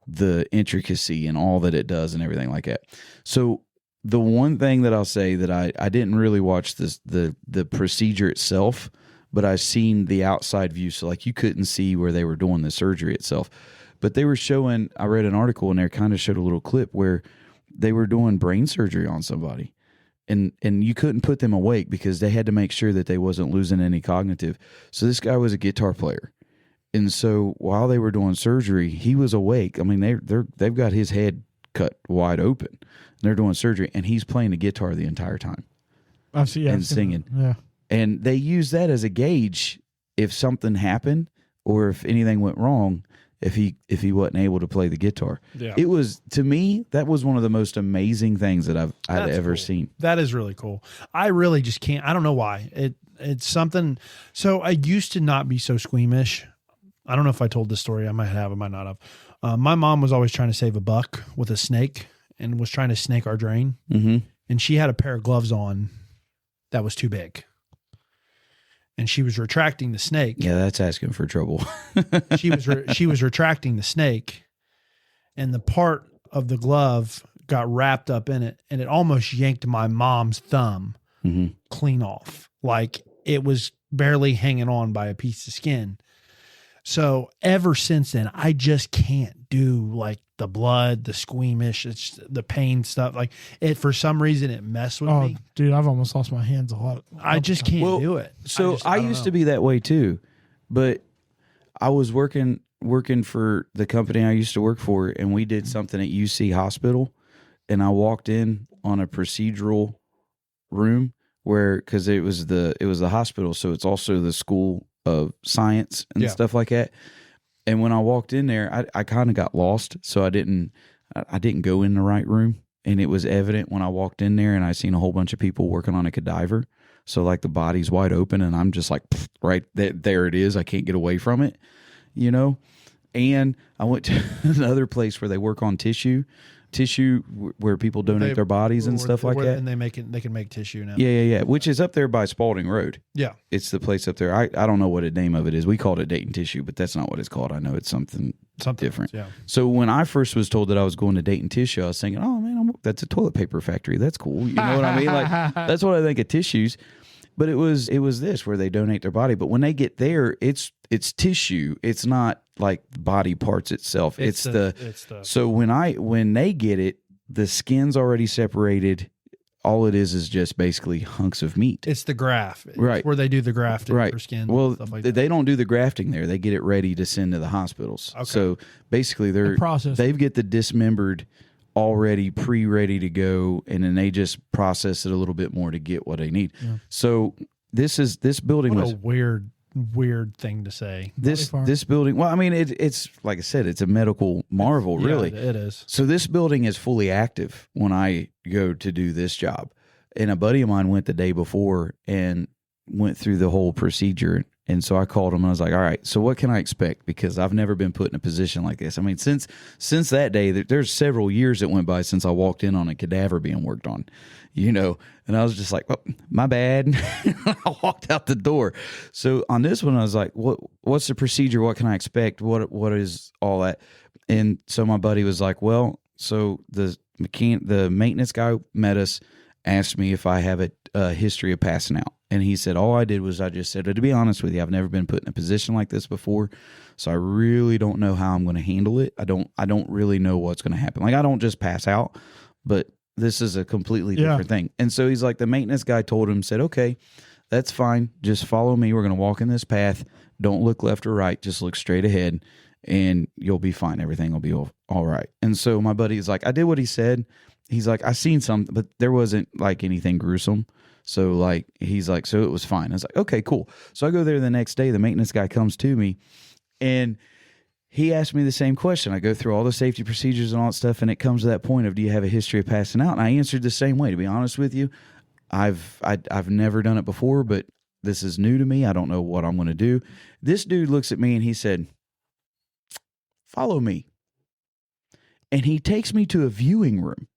the intricacy and all that it does and everything like that. So the one thing that I'll say that I didn't really watch the procedure itself, but I've seen the outside view. So like, you couldn't see where they were doing the surgery itself, but they were showing, I read an article and they kind of showed a little clip where they were doing brain surgery on somebody, and you couldn't put them awake because they had to make sure that they wasn't losing any cognitive. So this guy was a guitar player. And so while they were doing surgery, he was awake. I mean, they've got his head cut wide open. And they're doing surgery, and he's playing the guitar the entire time. I've seen singing. Yeah. And they use that as a gauge if something happened or if anything went wrong, if he wasn't able to play the guitar. Yeah. It was, to me, that was one of the most amazing things that I'd ever seen. That is really cool. I really just can't. I don't know why. It's something. So I used to not be so squeamish. I don't know if I told this story. I might have, I might not have. My mom was always trying to save a buck with a snake and was trying to snake our drain. Mm-hmm. And she had a pair of gloves on that was too big. And she was retracting the snake. Yeah, that's asking for trouble. She was retracting the snake, and the part of the glove got wrapped up in it, and it almost yanked my mom's thumb clean off. Like, it was barely hanging on by a piece of skin. So ever since then, I just can't do like the blood, the squeamish, it's the pain stuff. Like, it, for some reason, it messed with me. Dude, I've almost lost my hands a lot. I just can't do it. So I used to be that way too, but I was working for the company I used to work for, and we did something at UC Hospital, and I walked in on a procedural room because it was the hospital, so it's also the school of science and stuff like that. And when I walked in there, I kind of got lost, so I didn't go in the right room. And it was evident when I walked in there and I seen a whole bunch of people working on a cadaver. So like the body's wide open and I'm just like, right there it is. I can't get away from it, you know? And I went to another place where they work on tissue where people donate their bodies and stuff like that. And they can make tissue now. Yeah. Which is up there by Spalding Road. Yeah. It's the place up there. I don't know what the name of it is. We called it Dayton Tissue, but that's not what it's called. I know it's something different. Yeah. So when I first was told that I was going to Dayton Tissue, I was thinking, oh man, that's a toilet paper factory. That's cool. You know what I mean? Like that's what I think of tissues. But it was this where they donate their body. But when they get there, it's tissue. It's not like body parts itself. So when they get it, the skin's already separated. All it is just basically hunks of meat. It's the graft, right? Where they do the grafting for skin. Well, stuff like that. They don't do the grafting there. They get it ready to send to the hospitals. Okay. So basically, they get the dismembered already ready to go, and then they just process it a little bit more to get what they need. Yeah. So this building what was a weird thing to say. This building, well, I mean, it's like I said, it's a medical marvel, really. Yeah, it is. So this building is fully active when I go to do this job. And a buddy of mine went the day before and went through the whole procedure. And so I called him and I was like, all right, so what can I expect? Because I've never been put in a position like this. I mean, since that day, there's several years that went by since I walked in on a cadaver being worked on, you know, and I was just like, oh, my bad. I walked out the door. So on this one, I was like, what's the procedure? What can I expect? What is all that? And so my buddy was like, well, so the maintenance guy met us, asked me if I have a history of passing out. And he said, all I did was I just said, to be honest with you, I've never been put in a position like this before. So I really don't know how I'm going to handle it. I don't really know what's going to happen. Like, I don't just pass out, but this is a completely different thing. And so he's like, the maintenance guy told him, said, okay, that's fine. Just follow me. We're going to walk in this path. Don't look left or right. Just look straight ahead and you'll be fine. Everything will be all right. And so my buddy is like, I did what he said. He's like, I seen something, but there wasn't like anything gruesome. So like, he's like, so it was fine. I was like, okay, cool. So I go there the next day. The maintenance guy comes to me and he asked me the same question. I go through all the safety procedures and all that stuff. And it comes to that point of, do you have a history of passing out? And I answered the same way. To be honest with you, I've never done it before, but this is new to me. I don't know what I'm going to do. This dude looks at me and he said, follow me. And he takes me to a viewing room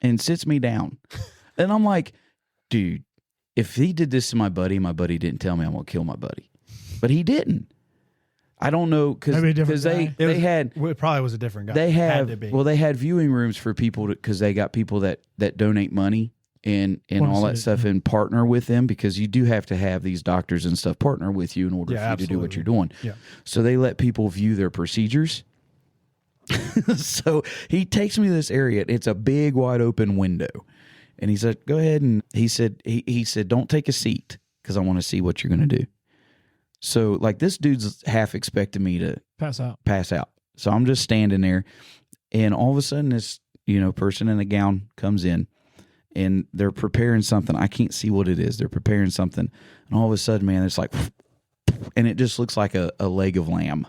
and sits me down. And I'm like, dude, if he did this to my buddy didn't tell me I'm going to kill my buddy. But he didn't. I don't know, because it probably was a different guy. They had viewing rooms for people because they got people that donate money and all that stuff and partner with them, because you do have to have these doctors and stuff partner with you in order for you to do what you're doing. Yeah. So they let people view their procedures. So he takes me to this area. It's a big wide open window. And he said, go ahead. And he said, don't take a seat because I want to see what you're going to do. So like, this dude's half expecting me to pass out. So I'm just standing there, and all of a sudden this, person in a gown comes in and they're preparing something. I can't see what it is. They're preparing something. And all of a sudden, man, it's like, and it just looks like a leg of lamb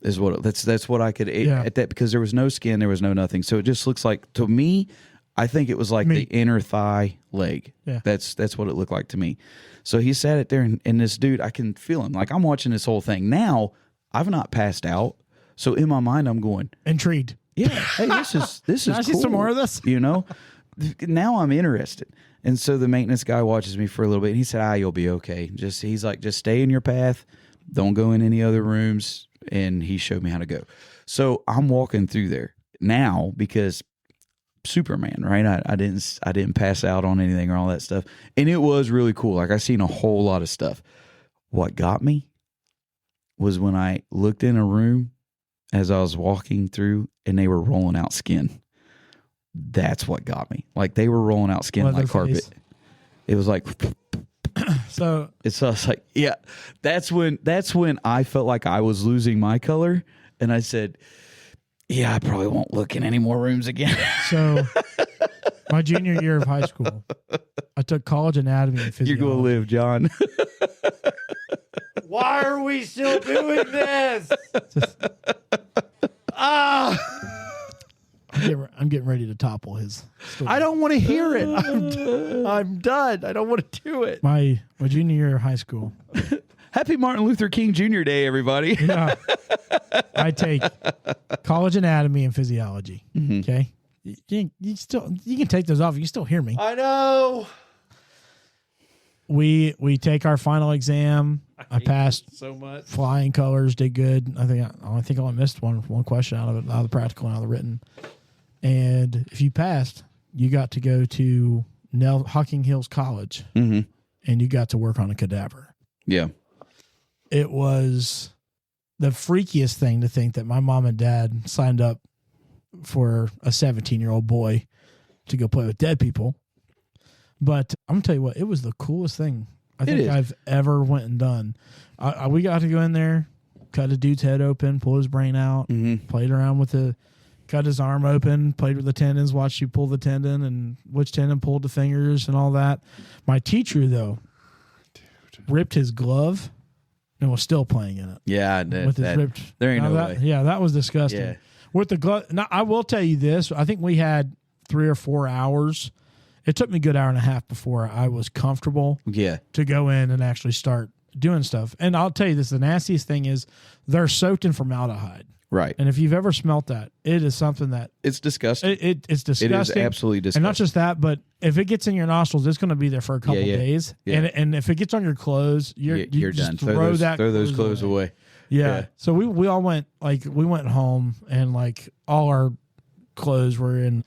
is what that's what I could at that, because there was no skin, there was no nothing. So it just looks like, to me, I think it was like the inner thigh leg. Yeah. That's what it looked like to me. So he sat it there, and this dude, I can feel him. Like, I'm watching this whole thing. Now, I've not passed out. So in my mind, I'm going, intrigued. Yeah. Hey, this is Can I cool. see some more of this? Now I'm interested. And so the maintenance guy watches me for a little bit, and he said, you'll be okay. He's like, just stay in your path. Don't go in any other rooms. And he showed me how to go. So I'm walking through there now because Superman, right? I didn't pass out on anything or all that stuff. And it was really cool. Like, I seen a whole lot of stuff. What got me was when I looked in a room as I was walking through and they were rolling out skin. That's what got me. Like, they were rolling out skin like carpet. It was like, so I was like, yeah, that's when I felt like I was losing my color. And I said, yeah, I probably won't look in any more rooms again. So My junior year of high school, I took college anatomy and physiology. You're gonna live, John. Why are we still doing this? I'm getting ready to topple his story. I don't want to hear it. I'm done. I don't want to do it. My junior year of high school. Happy Martin Luther King Jr. Day, everybody. Yeah. I take college anatomy and physiology. Mm-hmm. Okay. You can take those off. You can still hear me. I know. We take our final exam. I passed so much. flying colors, did good. I think I only missed one question out of it, out of the practical and out of the written. And if you passed, you got to go to Hocking Hills College, Mm-hmm. and you got to work on a cadaver. Yeah. It was the freakiest thing to think that my mom and dad signed up for a 17-year-old boy to go play with dead people. But I'm gonna tell you what, it was the coolest thing I think I've ever went and done. We got to go in there, cut a dude's head open, pull his brain out, played around with cut his arm open, played with the tendons, watched you pull the tendon and which tendon pulled the fingers and all that. My teacher, though, ripped his glove and was still playing in it. Yeah, with his ripped. There ain't no that, way. Yeah, that was disgusting. Yeah. With the glove, now I will tell you this. I think we had 3 or 4 hours. It took me a good hour and a half before I was comfortable to go in and actually start doing stuff. And I'll tell you this, the nastiest thing is they're soaked in formaldehyde. Right. And if you've ever smelt that, it is something that it's disgusting. It's disgusting. It is absolutely disgusting. And not just that, but if it gets in your nostrils, it's going to be there for a couple days. Yeah. And if it gets on your clothes, you're done. just Throw those clothes away. Yeah. So we all went home and like all our clothes were in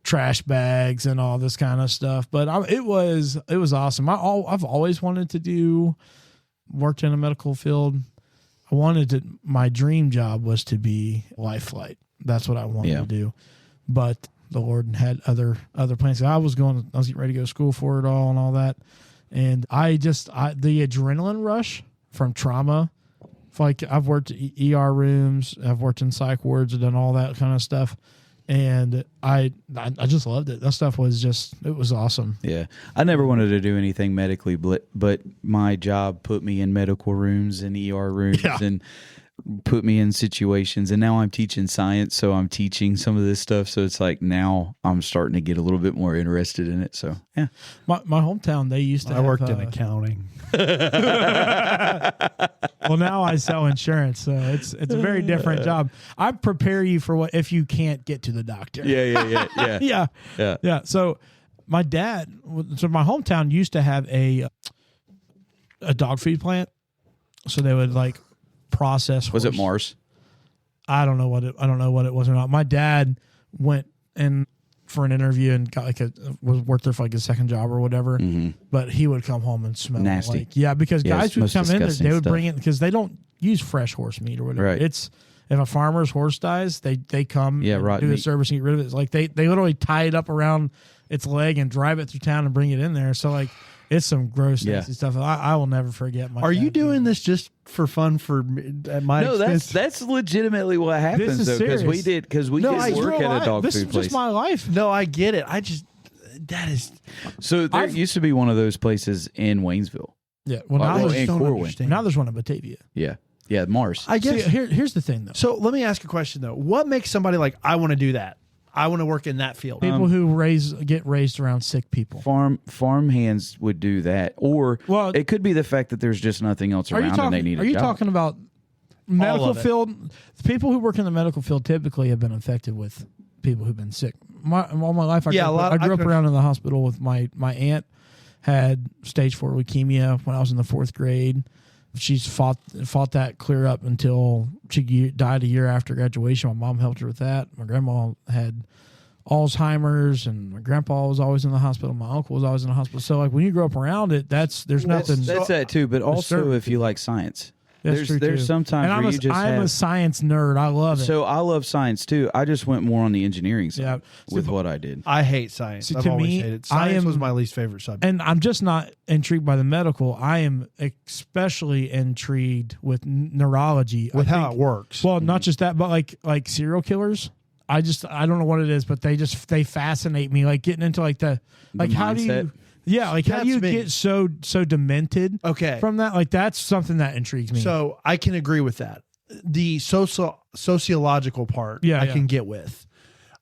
trash bags and all this kind of stuff. But it was awesome. I've always wanted to worked in a medical field. My dream job was to be life flight. That's what I wanted to do. But the Lord had other plans. I was getting ready to go to school for it all and all that. And the adrenaline rush from trauma, like I've worked ER rooms, I've worked in psych wards and done all that kind of stuff. And I just loved it. That stuff was it was awesome. Yeah. I never wanted to do anything medically, but my job put me in medical rooms and ER rooms and put me in situations. And now I'm teaching science, so I'm teaching some of this stuff. So it's like now I'm starting to get a little bit more interested in it. So, yeah. My hometown, they used to I worked in accounting. Well, now I sell insurance, so it's a very different job. I prepare you for what if you can't get to the doctor. Yeah. Yeah. So my my hometown used to have a dog feed plant. So they would like process. Was it Mars? I don't know what it was or not. My dad went in for an interview and got was worked there for like his second job or whatever. Mm-hmm. But he would come home and smell nasty. Because guys would come in there, they would bring it because they don't use fresh horse meat or whatever. Right. It's if a farmer's horse dies, they come and do a service and get rid of it. It's like they literally tie it up around its leg and drive it through town and bring it in there. So like it's some gross nasty stuff. I will never forget. Are you doing this just for fun at my expense? that's legitimately what happens though, because we did work at a dog food place. This is just my life. No, I get it. So there used to be one of those places in Waynesville. Yeah. Well, now there's one in Batavia. Yeah. Yeah, Mars. I guess here's the thing though. So let me ask a question though. What makes somebody like, I want to do that? I want to work in that field. People who get raised around sick people. Farm hands would do that, or it could be the fact that there's just nothing else around and they need a job. Are you talking about medical field? People who work in the medical field typically have been infected with people who've been sick. All my life, I grew up around in the hospital with my aunt had stage 4 leukemia when I was in the 4th grade. She's fought that clear up until she died a year after graduation. My mom helped her with that. My grandma had Alzheimer's, and my grandpa was always in the hospital. My uncle was always in the hospital. So like when you grow up around it, there's nothing. That's that too. But also if you like science. There's sometimes where I'm a science nerd. I love it. So I love science too. I just went more on the engineering side with what I did. I hate science. I've always hated science. Was my least favorite subject. And I'm just not intrigued by the medical. I am especially intrigued with neurology. With how it works. Well, not just that, but like serial killers. I don't know what it is, but they fascinate me. Like getting into like how do you how do you get so demented from that? Like that's something that intrigues me. So I can agree with that. The sociological part I can get with.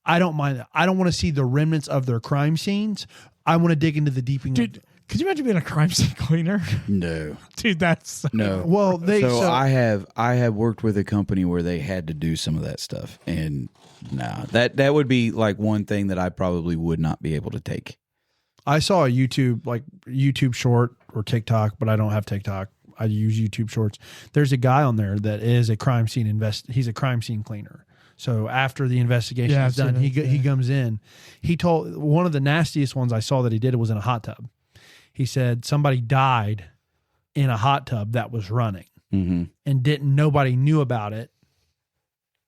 I don't mind that. I don't want to see the remnants of their crime scenes. I want to dig into the deeping. Dude, could you imagine being a crime scene cleaner? No. Dude, that's no. Well, I have worked with a company where they had to do some of that stuff, and that would be like one thing that I probably would not be able to take. I saw a YouTube short or TikTok, but I don't have TikTok. I use YouTube shorts. There's a guy on there that is a crime scene he's a crime scene cleaner. So after the investigation is done, he comes in. He told one of the nastiest ones I saw that he did was in a hot tub. He said somebody died in a hot tub that was running, and nobody knew about it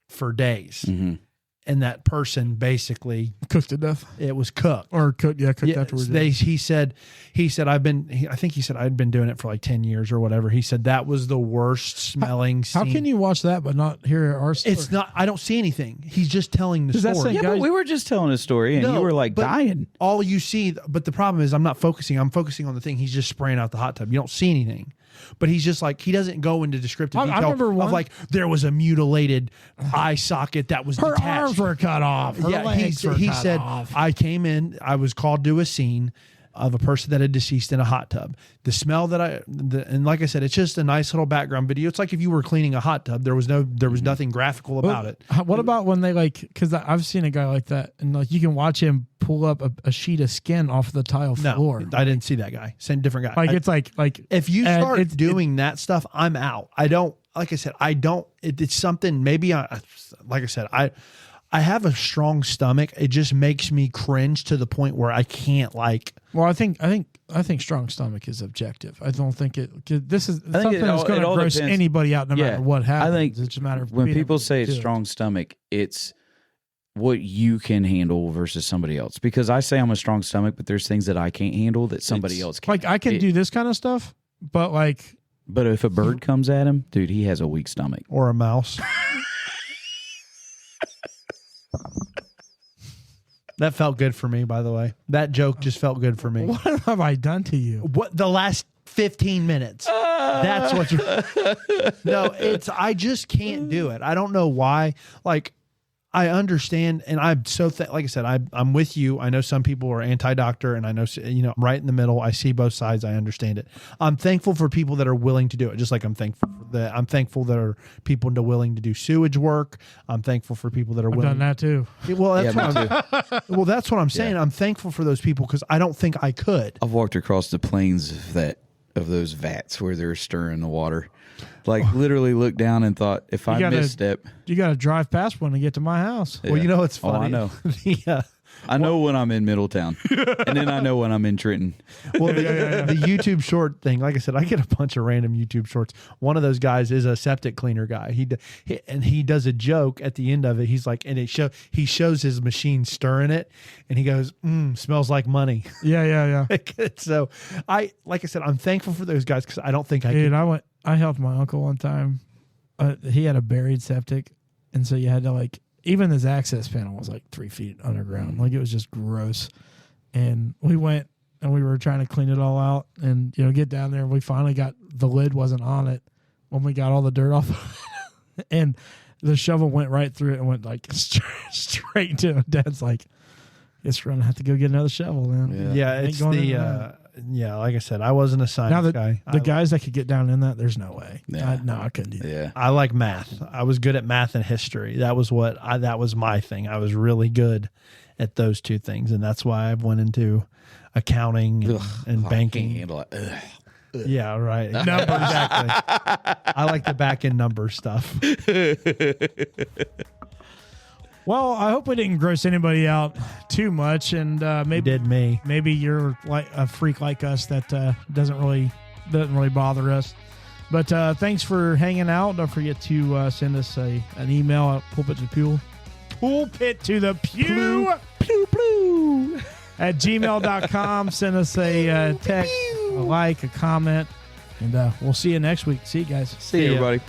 for days. And that person basically cooked to death. It was cooked or cooked afterwards. He said I'd been doing it for like 10 years or whatever. He said that was the worst smelling scene. How can you watch that but not hear our story? It's not. I don't see anything. He's just telling the story. Yeah, but we were just telling a story, and you were like dying. All you see, but the problem is I'm not focusing. I'm focusing on the thing. He's just spraying out the hot tub. You don't see anything. But he's just like, he doesn't go into descriptive detail of like, there was a mutilated eye socket that was detached. Her arms were cut off. Her legs were cut off. I came in, I was called to a scene of a person that had deceased in a hot tub. The smell and like I said, it's just a nice little background video. It's like if you were cleaning a hot tub, there was nothing graphical about it. What about when they because I've seen a guy like that, and like you can watch him pull up a sheet of skin off the tile floor. I didn't see that guy. Same different guy. Like it's like if you start doing that stuff, I'm out. I don't. Like I said, I don't. It's something. Maybe like I said, I have a strong stomach. It just makes me cringe to the point where I can't like. Well, I think strong stomach is objective. I don't think this is something that's going to gross anybody out no matter what happens. I think it's just a matter of when people say it's strong stomach, it's what you can handle versus somebody else. Because I say I'm a strong stomach, but there's things that I can't handle that somebody else can. Like I can do this kind of stuff, but like. But if a bird comes at him, dude, he has a weak stomach. Or a mouse. That felt good for me, by the way. That joke just felt good for me. What have I done to you? What the last 15 minutes? That's what you're. No, I just can't do it. I don't know why. Like, I understand, and I'm so like I said, I'm with you. I know some people are anti-doctor, and I know I'm right in the middle. I see both sides. I understand it. I'm thankful for people that are willing to do it, just like I'm thankful that are people that are willing to do sewage work. I'm thankful for people that are willing. I've done that too. Well, that's what I'm saying. I'm thankful for those people because I don't think I could. I've walked across the plains of those vats where they're stirring the water. Like literally looked down and thought, if I misstep, you got to drive past one to get to my house. Yeah. Well, you know what's funny? Oh, I know. I know when I'm in Middletown, and then I know when I'm in Trenton. Well, the YouTube short thing, like I said, I get a bunch of random YouTube shorts. One of those guys is a septic cleaner guy. He does a joke at the end of it. He's like, and he shows his machine stirring it, and he goes, "Smells like money." Yeah. So like I said, I'm thankful for those guys because I don't think I could. Dude, I helped my uncle one time. He had a buried septic, and so you had to even his access panel was like 3 feet underground. Like it was just gross. And we went and we were trying to clean it all out and, get down there. And we finally got the lid wasn't on it when we got all the dirt off. And the shovel went right through it and went like straight into it. Dad's like, guess we're going to have to go get another shovel, man. Yeah, it's like I said, I wasn't a science guy. The guys that could get down in that, there's no way. Yeah. I couldn't do that. Yeah. I like math. I was good at math and history. That was that was my thing. I was really good at those two things, and that's why I went into accounting and banking. I can't handle it. Yeah, right. Numbers, exactly. I like the back end number stuff. Well, I hope we didn't gross anybody out too much, and maybe did me. Maybe you're like a freak like us that doesn't really bother us. But thanks for hanging out. Don't forget to send us an email at pulpit to the pew at gmail.com. Send us a text, a like, a comment, and we'll see you next week. See you guys. See you, everybody.